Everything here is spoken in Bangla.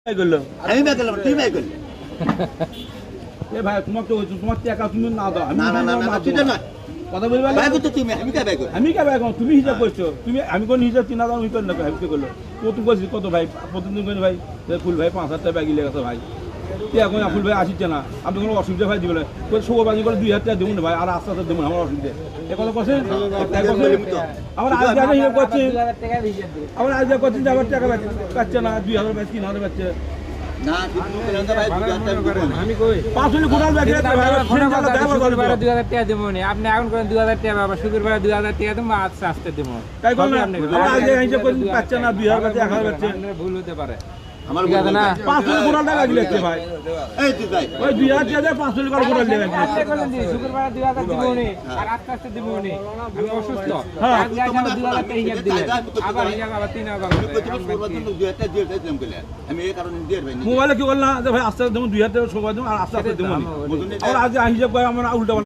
আমি ব্যাগ করলাম তুই ব্যাগ করলি এ ভাই তোমার তো তোমার টাকা তুমি না দাও না না না না তুই না কথা বলবে ব্যাগ করতে তুমি আমি কে ব্যাগ করি আমি কে ভাই তুমি হিসাব করছো তুমি আমি কোন হিসাব 3000 উই করে না ভাই কি করলো কত বলছিস কত ভাই প্রতিদিন করে ভাই ফুল ভাই 5000 টাকা ব্যাগই লেগেছে ভাই এখন ফুল ভাই আসিচ্ছে না আপনি কোনো অসুবিধা ভাই দিবেন শোবাজি করে 2000 টাকা দেবো না ভাই আর আস্তে আস্তে দেবো আমার অসুবিধা এ কথা করছে আমার আজ জায়গা হিসাব করছি আমার আজ জায়গা করছি যে আবার টাকা পাচ্ছে না 2000 পাচ্ছে 3000 পাচ্ছে না ঠিক মতো না ভাই আমি কই 500 কোটাল ব্যাগ রে ভাই শুক্রবারে 2000 টাকা দেবো নি আপনি এখন করেন 2000 টাকা বাবা শুক্রবারে 2000 টাকা দেবো আজকে আসতে দেবো তাই কোন না আজ জায়গা হিসাব করছি পাচ্ছে না 2000 পাচ্ছে 1000 পাচ্ছে ভুল হতে পারে আমার ঠিক আছে না 500 কোটাল টাকা দিলেছে ভাই এই তুই ভাই ওই 2000 টাকা 500 কোটাল দিলেন আজকে করেন দি শুক্রবারে 2000 দেবো নি আর আজকে আসতে দেবো নি আমি অসুস্থ হ্যাঁ। আজ যাই 2000 টাকা হিসাব দিলেন আবার হিসাব আবার 3000 আমি এই কারণে দিয়ে ভাই মোবাইলে কি বললাম যে ভাই আস্তে আস্তে দেবো 2000 টাকা সবাই দেবো আর আস্তে আস্তে দেবো আর আজ হিসাব করে আমরা উল্টা